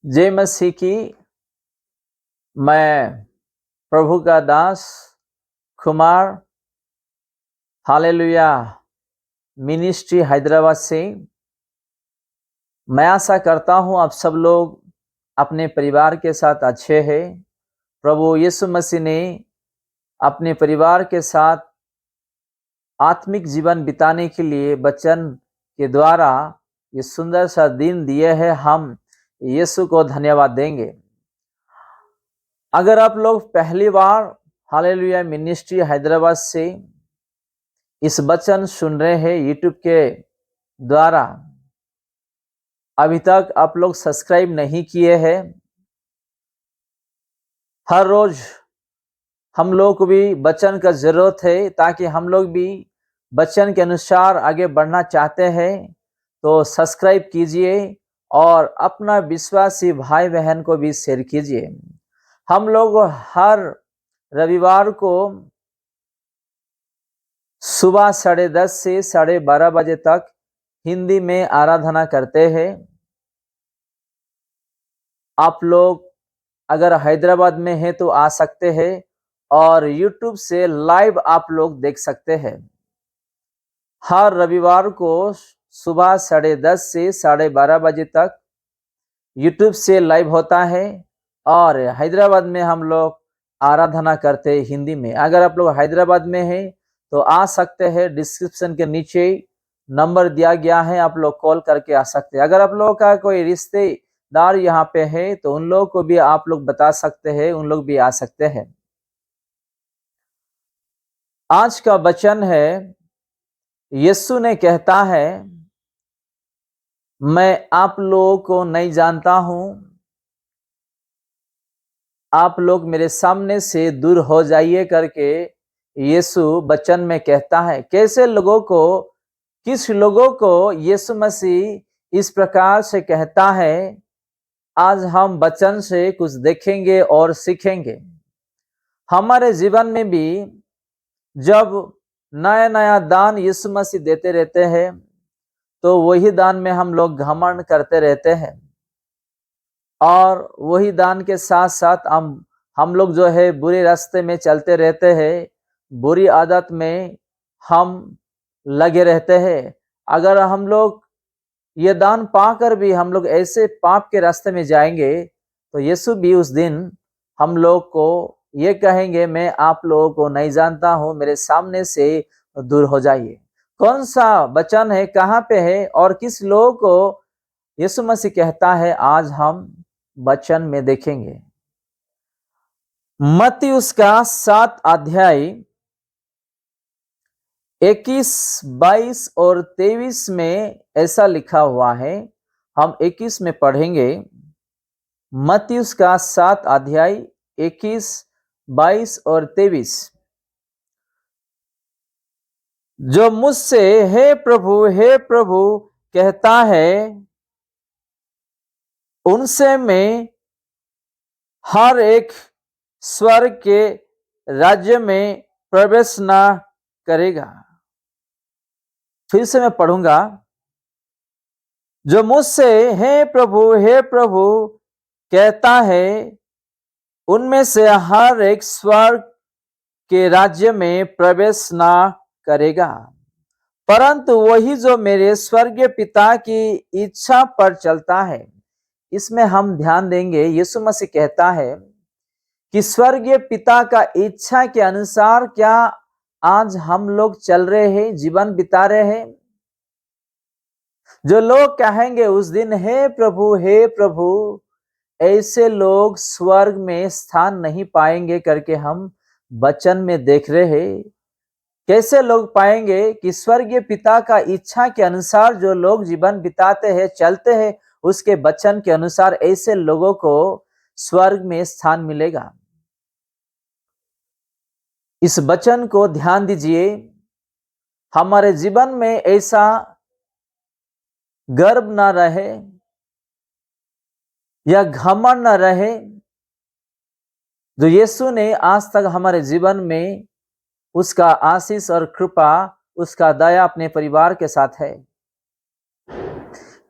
जय मसीह की। मैं प्रभु का दास कुमार हालेलुया मिनिस्ट्री हैदराबाद से। मैं आशा करता हूं आप सब लोग अपने परिवार के साथ अच्छे हैं। प्रभु यीशु मसीह ने अपने परिवार के साथ आत्मिक जीवन बिताने के लिए वचन के द्वारा ये सुंदर सा दिन दिए है। हम यीशु को धन्यवाद देंगे। अगर आप लोग पहली बार हालेलुया मिनिस्ट्री हैदराबाद से इस वचन सुन रहे हैं यूट्यूब के द्वारा, अभी तक आप लोग सब्सक्राइब नहीं किए हैं, हर रोज हम लोग को भी वचन का जरूरत है ताकि हम लोग भी वचन के अनुसार आगे बढ़ना चाहते हैं तो सब्सक्राइब कीजिए और अपना विश्वासी भाई बहन को भी शेयर कीजिए। हम लोग हर रविवार को सुबह 10:30 से 12:30 बजे तक हिंदी में आराधना करते हैं। आप लोग अगर हैदराबाद में हैं तो आ सकते हैं और यूट्यूब से लाइव आप लोग देख सकते हैं। हर रविवार को सुबह 10:30 से 12:30 बजे तक यूट्यूब से लाइव होता है और हैदराबाद में हम लोग आराधना करते हैं हिंदी में। अगर आप लोग हैदराबाद में हैं तो आ सकते हैं, डिस्क्रिप्शन के नीचे नंबर दिया गया है, आप लोग कॉल करके आ सकते हैं। अगर आप लोगों का कोई रिश्तेदार यहाँ पे है तो उन लोगों को भी आप लोग बता सकते हैं, उन लोग भी आ सकते हैं। आज का वचन है, यीशु ने कहता है, मैं आप लोगों को नहीं जानता हूं, आप लोग मेरे सामने से दूर हो जाइए करके यीशु वचन में कहता है। कैसे लोगों को, किस लोगों को यीशु मसीह इस प्रकार से कहता है, आज हम वचन से कुछ देखेंगे और सीखेंगे। हमारे जीवन में भी जब नया नया दान यीशु मसीह देते रहते हैं तो वही दान में हम लोग घमंड करते रहते हैं और वही दान के साथ साथ हम लोग जो है बुरे रास्ते में चलते रहते हैं, बुरी आदत में हम लगे रहते हैं। अगर हम लोग ये दान पाकर भी हम लोग ऐसे पाप के रास्ते में जाएंगे तो यीशु भी उस दिन हम लोग को ये कहेंगे, मैं आप लोगों को नहीं जानता हूं, मेरे सामने से दूर हो जाइए। कौन सा वचन है, कहाँ पे है और किस लोगों को यीशु मसीह कहता है, आज हम वचन में देखेंगे। मत्ती उसका 7 अध्याय 21, 22 और 23 में ऐसा लिखा हुआ है। हम 21 में पढ़ेंगे। मत्ती उसका 7 अध्याय 21, 22 और 23। जो मुझसे हे प्रभु कहता है, उनसे मैं हर एक स्वर्ग के राज्य में प्रवेश न करेगा। फिर से मैं पढ़ूंगा। जो मुझसे हे प्रभु कहता है, उनमें से हर एक स्वर्ग के राज्य में प्रवेश न करेगा, परंतु वही जो मेरे स्वर्गीय पिता की इच्छा पर चलता है। इसमें हम ध्यान देंगे, यीशु मसीह कहता है कि स्वर्गीय पिता का इच्छा के अनुसार क्या आज हम लोग चल रहे हैं, जीवन बिता रहे हैं। जो लोग कहेंगे उस दिन, हे प्रभु, ऐसे लोग स्वर्ग में स्थान नहीं पाएंगे करके हम वचन में देख रहे हैं। कैसे लोग पाएंगे कि स्वर्गीय पिता का इच्छा के अनुसार जो लोग जीवन बिताते हैं, चलते हैं उसके वचन के अनुसार, ऐसे लोगों को स्वर्ग में स्थान मिलेगा। इस वचन को ध्यान दीजिए। हमारे जीवन में ऐसा गर्व न रहे या घमंड न रहे जो यीशु ने आज तक हमारे जीवन में उसका आशीष और कृपा, उसका दया अपने परिवार के साथ है।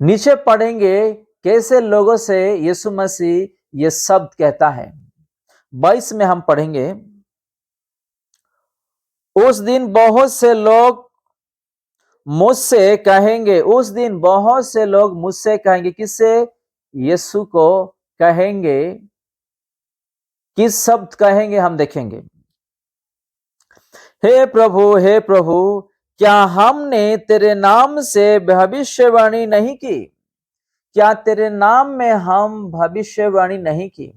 नीचे पढ़ेंगे कैसे लोगों से यीशु मसीह ये शब्द कहता है। 22 में हम पढ़ेंगे, उस दिन बहुत से लोग मुझसे कहेंगे, उस दिन बहुत से लोग मुझसे कहेंगे, किससे? यीशु को कहेंगे। किस शब्द कहेंगे हम देखेंगे। हे प्रभु, क्या हमने तेरे नाम से भविष्यवाणी नहीं की? क्या तेरे नाम में हम भविष्यवाणी नहीं की?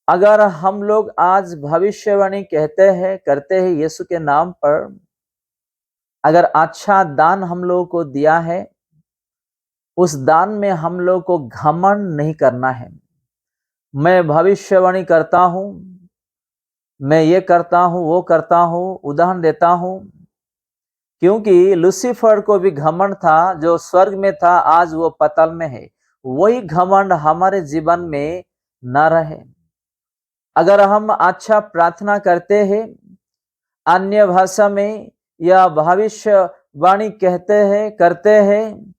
अगर हम लोग आज भविष्यवाणी कहते हैं, करते हैं यीशु के नाम पर, अगर अच्छा दान हम लोगों को दिया है, उस दान में हम लोग को घमंड नहीं करना है। मैं भविष्यवाणी करता हूं, मैं ये करता हूं, वो करता हूं, उदाहरण देता हूं, क्योंकि लूसीफर को भी घमंड था, जो स्वर्ग में था आज वो पतल में है। वही घमंड हमारे जीवन में न रहे। अगर हम अच्छा प्रार्थना करते हैं, अन्य भाषा में, या भविष्यवाणी कहते हैं, करते हैं,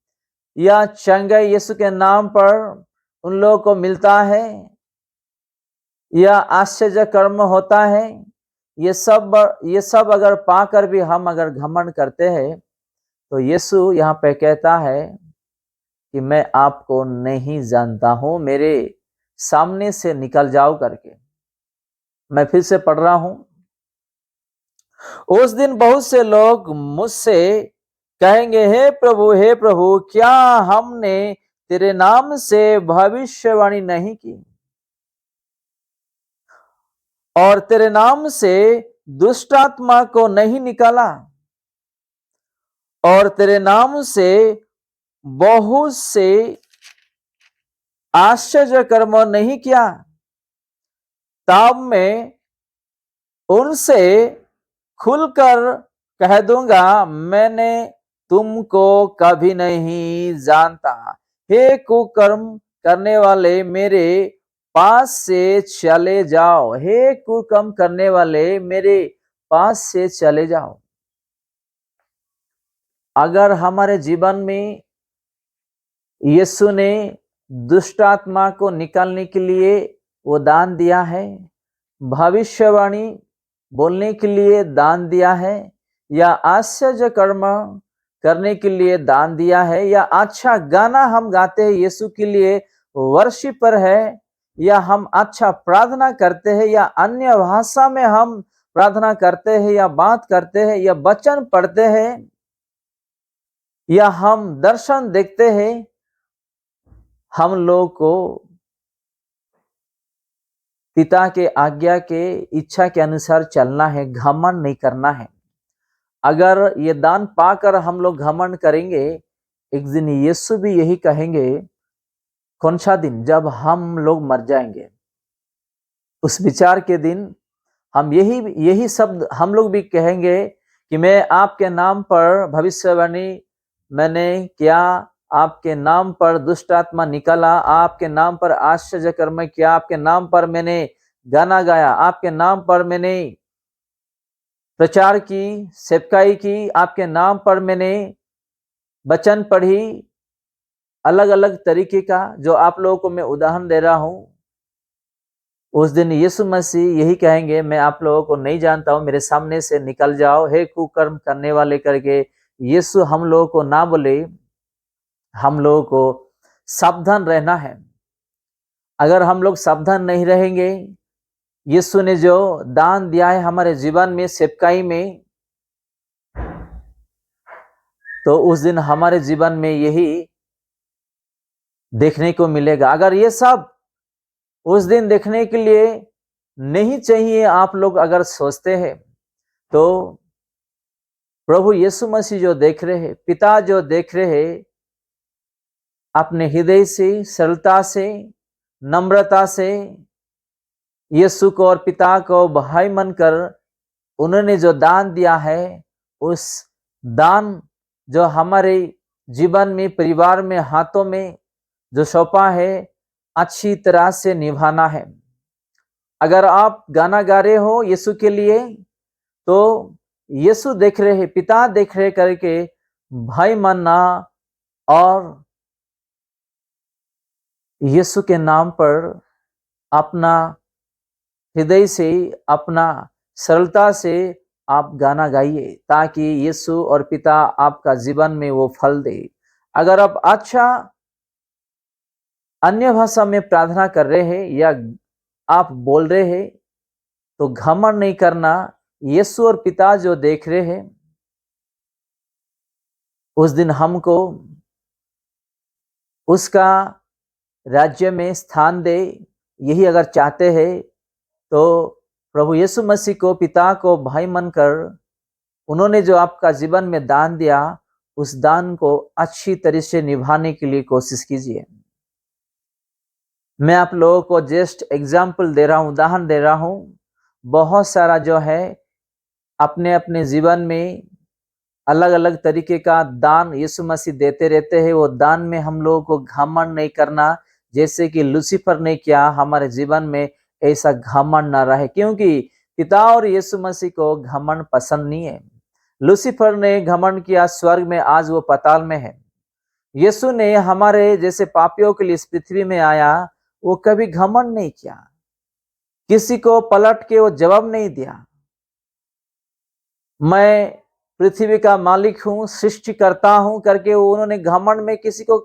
या चंगाई यीशु के नाम पर उन लोगों को मिलता है, या आश्चर्य कर्म होता है, ये सब अगर पाकर भी हम अगर घमंड करते हैं, तो यीशु यहाँ पे कहता है कि मैं आपको नहीं जानता हूं, मेरे सामने से निकल जाओ करके। मैं फिर से पढ़ रहा हूं, उस दिन बहुत से लोग मुझसे कहेंगे, हे प्रभु, क्या हमने तेरे नाम से भविष्यवाणी नहीं की, और तेरे नाम से दुष्ट आत्मा को नहीं निकाला, और तेरे नाम से बहुत से आश्चर्य कर्म नहीं किया? तब मैं उनसे खुलकर कह दूंगा, मैंने तुमको कभी नहीं जानता। हे कुकर्म करने वाले, मेरे पास से चले जाओ। हे कुकर्म करने वाले, मेरे पास से चले जाओ। अगर हमारे जीवन में यीशु ने दुष्ट आत्मा को निकालने के लिए वो दान दिया है, भविष्यवाणी बोलने के लिए दान दिया है, या आश्चर्य कर्म करने के लिए दान दिया है, या अच्छा गाना हम गाते हैं यीशु के लिए, वर्शिपर है, या हम अच्छा प्रार्थना करते हैं, या अन्य भाषा में हम प्रार्थना करते हैं, या बात करते हैं, या वचन पढ़ते हैं, या हम दर्शन देखते हैं, हम लोग को पिता के आज्ञा के इच्छा के अनुसार चलना है, घमंड नहीं करना है। अगर ये दान पाकर हम लोग घमंड करेंगे, एक दिन यीशु भी यही कहेंगे, कौन सा दिन? जब हम लोग मर जाएंगे। उस विचार के दिन हम यही शब्द हम लोग भी कहेंगे कि मैं आपके नाम पर भविष्यवाणी मैंने किया, आपके नाम पर दुष्ट आत्मा निकाला, आपके नाम पर आश्चर्य कर्म किया, आपके नाम पर मैंने गाना गाया, आपके नाम पर मैंने प्रचार की, सेवकाई की, आपके नाम पर मैंने वचन पढ़ी, अलग अलग तरीके का, जो आप लोगों को मैं उदाहरण दे रहा हूं। उस दिन यीशु मसीह यही कहेंगे, मैं आप लोगों को नहीं जानता हूं, मेरे सामने से निकल जाओ, हे कुकर्म करने वाले करके यीशु हम लोगों को ना बोले। हम लोगों को सावधान रहना है। अगर हम लोग सावधान नहीं रहेंगे, यीशु ने जो दान दिया है हमारे जीवन में, सेवकाई में, तो उस दिन हमारे जीवन में यही देखने को मिलेगा। अगर ये सब उस दिन देखने के लिए नहीं चाहिए, आप लोग अगर सोचते हैं, तो प्रभु यीशु मसीह जो देख रहे हैं, पिता जो देख रहे हैं, अपने हृदय से, सरलता से, नम्रता से यीशु को और पिता को भाई मानकर उन्होंने जो दान दिया है, उस दान जो हमारे जीवन में, परिवार में, हाथों में जो सौंपा है, अच्छी तरह से निभाना है। अगर आप गाना गा रहे हो यीशु के लिए, तो यीशु देख रहे हैं, पिता देख रहे करके भाई मानना और यीशु के नाम पर अपना हृदय से, अपना सरलता से आप गाना गाइए, ताकि यीशु और पिता आपका जीवन में वो फल दे। अगर आप अच्छा अन्य भाषा में प्रार्थना कर रहे हैं या आप बोल रहे हैं, तो घमंड नहीं करना। यीशु और पिता जो देख रहे हैं, उस दिन हमको उसका राज्य में स्थान दे। यही अगर चाहते हैं तो प्रभु यीशु मसीह को, पिता को भाई मानकर उन्होंने जो आपका जीवन में दान दिया, उस दान को अच्छी तरह से निभाने के लिए कोशिश कीजिए। मैं आप लोगों को जस्ट एग्जाम्पल दे रहा हूं, उदाहरण दे रहा हूं। बहुत सारा जो है अपने अपने जीवन में अलग अलग तरीके का दान यीशु मसीह देते रहते हैं। वो दान में हम लोगों को घमंड नहीं करना, जैसे कि लूसीफर ने किया। हमारे जीवन में ऐसा घमंड ना रहे, क्योंकि पिता और यीशु मसीह को घमंड पसंद नहीं है। लूसीफर ने घमंड किया स्वर्ग में, आज वो पाताल में है। यीशु ने हमारे जैसे पापियों के लिए इस पृथ्वी में आया, वो कभी घमंड नहीं किया, किसी को पलट के वो जवाब नहीं दिया। मैं पृथ्वी का मालिक हूं, सृष्टि करता हूं करके उन्होंने घमंड में किसी को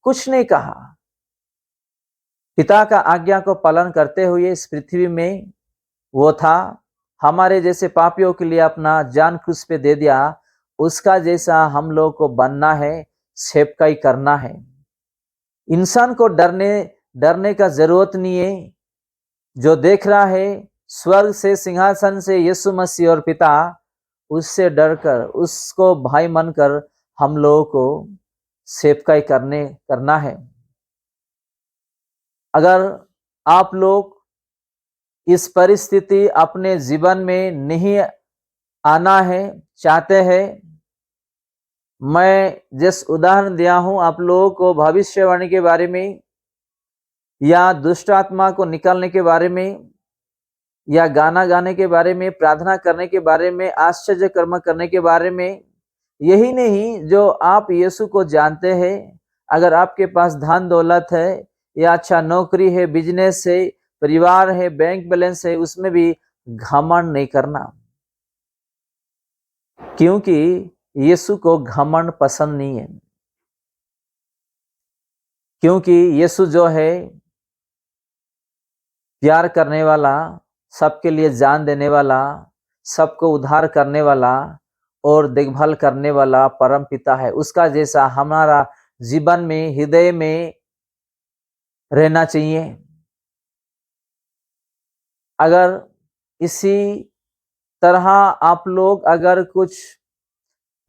कुछ नहीं कहा। पिता का आज्ञा को पालन करते हुए इस पृथ्वी में वो था। हमारे जैसे पापियों के लिए अपना जान क्रूस पे दे दिया। उसका जैसा हम लोग को बनना है, सेवकाई करना है। इंसान को डरने का जरूरत नहीं है। जो देख रहा है स्वर्ग से, सिंहासन से यीशु मसीह और पिता, उससे डरकर, उसको भाई मानकर हम लोगों को सेवकाई करना है। अगर आप लोग इस परिस्थिति अपने जीवन में नहीं आना है, चाहते हैं, मैं जिस उदाहरण दिया हूं आप लोगों को भविष्यवाणी के बारे में, या दुष्ट आत्मा को निकालने के बारे में, या गाना गाने के बारे में, प्रार्थना करने के बारे में, आश्चर्य कर्म करने के बारे में, यही नहीं जो आप यीशु को जानते हैं, अगर आपके पास धन दौलत है, या अच्छा नौकरी है, बिजनेस है, परिवार है, बैंक बैलेंस है, उसमें भी घमंड नहीं करना, क्योंकि यीशु को घमंड पसंद नहीं है। क्योंकि यीशु जो है प्यार करने वाला, सबके लिए जान देने वाला, सबको उद्धार करने वाला और देखभाल करने वाला परम पिता है। उसका जैसा हमारा जीवन में, हृदय में रहना चाहिए। अगर इसी तरह आप लोग अगर कुछ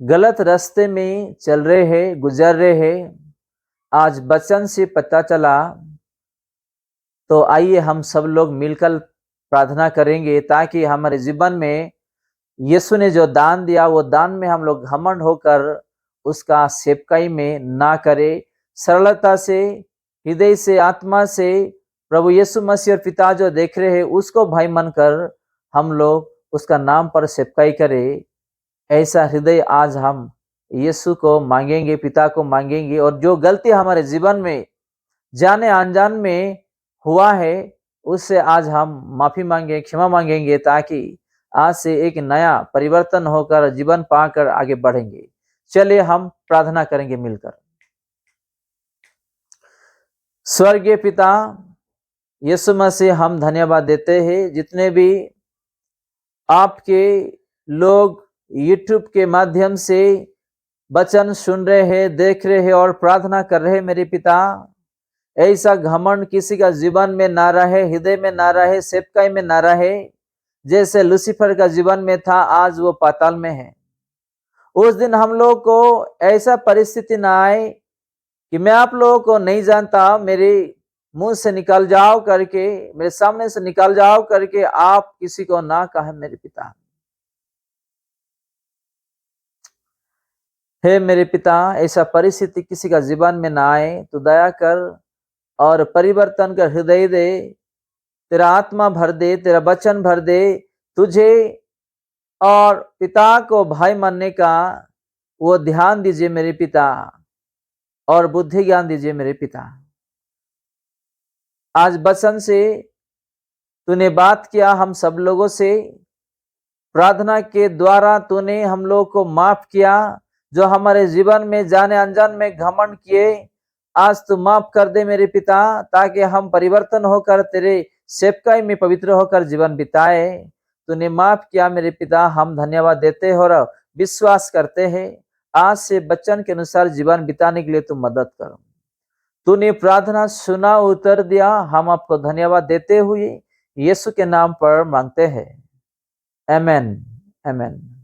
गलत रास्ते में चल रहे हैं, गुजर रहे हैं, आज वचन से पता चला, तो आइए हम सब लोग मिलकर प्रार्थना करेंगे, ताकि हमारे जीवन में यीशु ने जो दान दिया, वो दान में हम लोग घमंड होकर उसका सेवकाई में ना करें। सरलता से, हृदय से, आत्मा से प्रभु यीशु मसीह और पिता जो देख रहे हैं, उसको भाई मानकर हम लोग उसका नाम पर सेवकाई करें। ऐसा हृदय आज हम यीशु को मांगेंगे, पिता को मांगेंगे। और जो गलती हमारे जीवन में जाने अनजान में हुआ है, उससे आज हम माफी मांगे, क्षमा मांगेंगे, ताकि आज से एक नया परिवर्तन होकर जीवन पाकर आगे बढ़ेंगे। चलिए हम प्रार्थना करेंगे मिलकर। स्वर्गीय पिता यीशु मसीह, हम धन्यवाद देते हैं, जितने भी आपके लोग यूट्यूब के माध्यम से वचन सुन रहे हैं, देख रहे हैं और प्रार्थना कर रहे हैं, मेरे पिता, ऐसा घमंड किसी का जीवन में ना रहे, हृदय में ना रहे, सेवकाई में ना रहे। जैसे लूसीफर का जीवन में था, आज वो पाताल में है। उस दिन हम लोग को ऐसा परिस्थिति ना आए कि मैं आप लोगों को नहीं जानता, मेरे मुंह से निकल जाओ करके, मेरे सामने से निकल जाओ करके आप किसी को ना कहे, मेरे पिता। हे मेरे पिता, ऐसा परिस्थिति किसी का जीवन में ना आए, तो दया कर और परिवर्तन का हृदय दे, तेरा आत्मा भर दे, तेरा वचन भर दे। तुझे और पिता को भाई मानने का वो ध्यान दीजिए मेरे पिता, और बुद्धि ज्ञान दीजिए मेरे पिता। आज वचन से तूने बात किया हम सब लोगों से, प्रार्थना के द्वारा तूने हम लोग को माफ किया, जो हमारे जीवन में जाने अनजान में घमंड किए, आज तू माफ कर दे मेरे पिता, ताकि हम परिवर्तन होकर तेरे सेवकाई में पवित्र होकर जीवन बिताए। तूने माफ किया मेरे पिता, हम धन्यवाद देते हो और विश्वास करते हैं आज से वचन के अनुसार जीवन बिताने के लिए तू मदद कर। तूने प्रार्थना सुना, उत्तर दिया, हम आपको धन्यवाद देते हुए यीशु के नाम पर मांगते हैं, आमेन, आमेन।